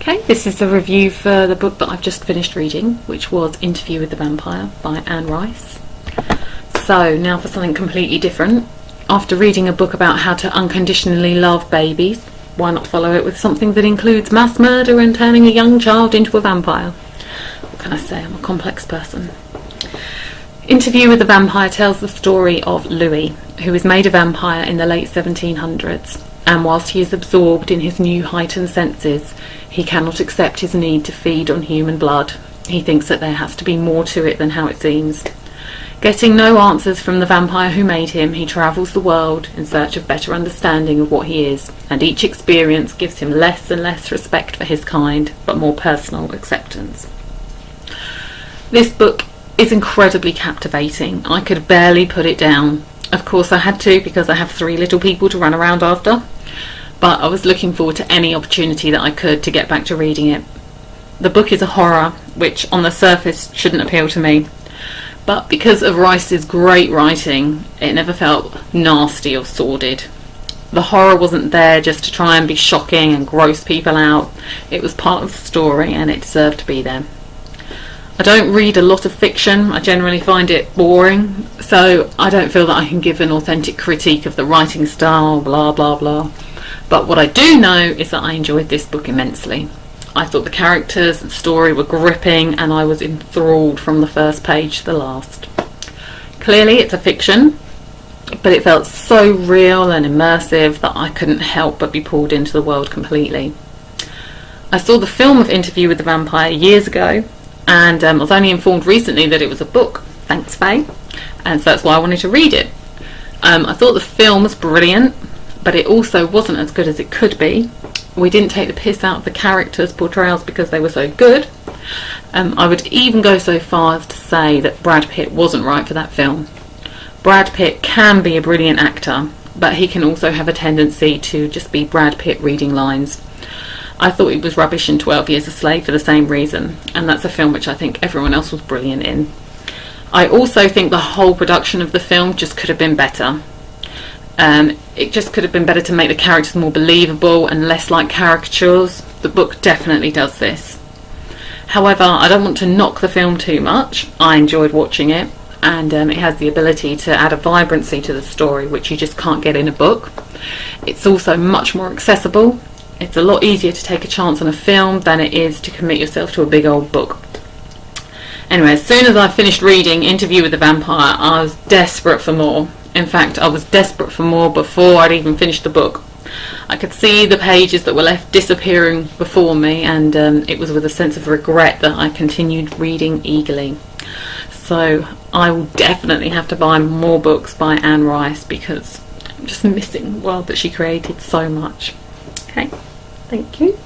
Okay, this is a review for the book that I've just finished reading, which was Interview with the Vampire by Anne Rice. So now for something completely different. After reading a book about how to unconditionally love babies, why not follow it with something that includes mass murder and turning a young child into a vampire? What can I say? I'm a complex person. Interview with the Vampire tells the story of Louis, who is made a vampire in the late 1700s, and whilst he is absorbed in his new heightened senses, he cannot accept his need to feed on human blood. He thinks that there has to be more to it than how it seems. Getting no answers from the vampire who made him, he travels the world in search of better understanding of what he is, and each experience gives him less and less respect for his kind, but more personal acceptance. This book is incredibly captivating. I could barely put it down. Of course I had to, because I have 3 little people to run around after, but I was looking forward to any opportunity that I could to get back to reading it. The book is a horror, which on the surface shouldn't appeal to me, but because of Rice's great writing, it never felt nasty or sordid. The horror wasn't there just to try and be shocking and gross people out. It was part of the story and it deserved to be there. I don't read a lot of fiction. I generally find it boring, so I don't feel that I can give an authentic critique of the writing style, blah blah blah. But what I do know is that I enjoyed this book immensely. I thought the characters and story were gripping, and I was enthralled from the first page to the last. Clearly it's a fiction, but it felt so real and immersive that I couldn't help but be pulled into the world completely. I saw the film of Interview with the Vampire years ago, and I was only informed recently that it was a book. Thanks, Faye. And so that's why I wanted to read it. I thought the film was brilliant, but it also wasn't as good as it could be. We didn't take the piss out of the characters' portrayals because they were so good. I would even go so far as to say that Brad Pitt wasn't right for that film. Brad Pitt can be a brilliant actor, but he can also have a tendency to just be Brad Pitt reading lines. I thought it was rubbish in 12 Years a Slave for the same reason, and that's a film which I think everyone else was brilliant in. I also think the whole production of the film just could have been better. It just could have been better to make the characters more believable and less like caricatures. The book definitely does this. However, I don't want to knock the film too much. I enjoyed watching it, and it has the ability to add a vibrancy to the story which you just can't get in a book. It's also much more accessible. It's a lot easier to take a chance on a film than it is to commit yourself to a big old book. Anyway, as soon as I finished reading Interview with the Vampire, I was desperate for more. In fact, I was desperate for more before I'd even finished the book. I could see the pages that were left disappearing before me, and it was with a sense of regret that I continued reading eagerly. So I will definitely have to buy more books by Anne Rice, because I'm just missing the world that she created so much. Okay, thank you.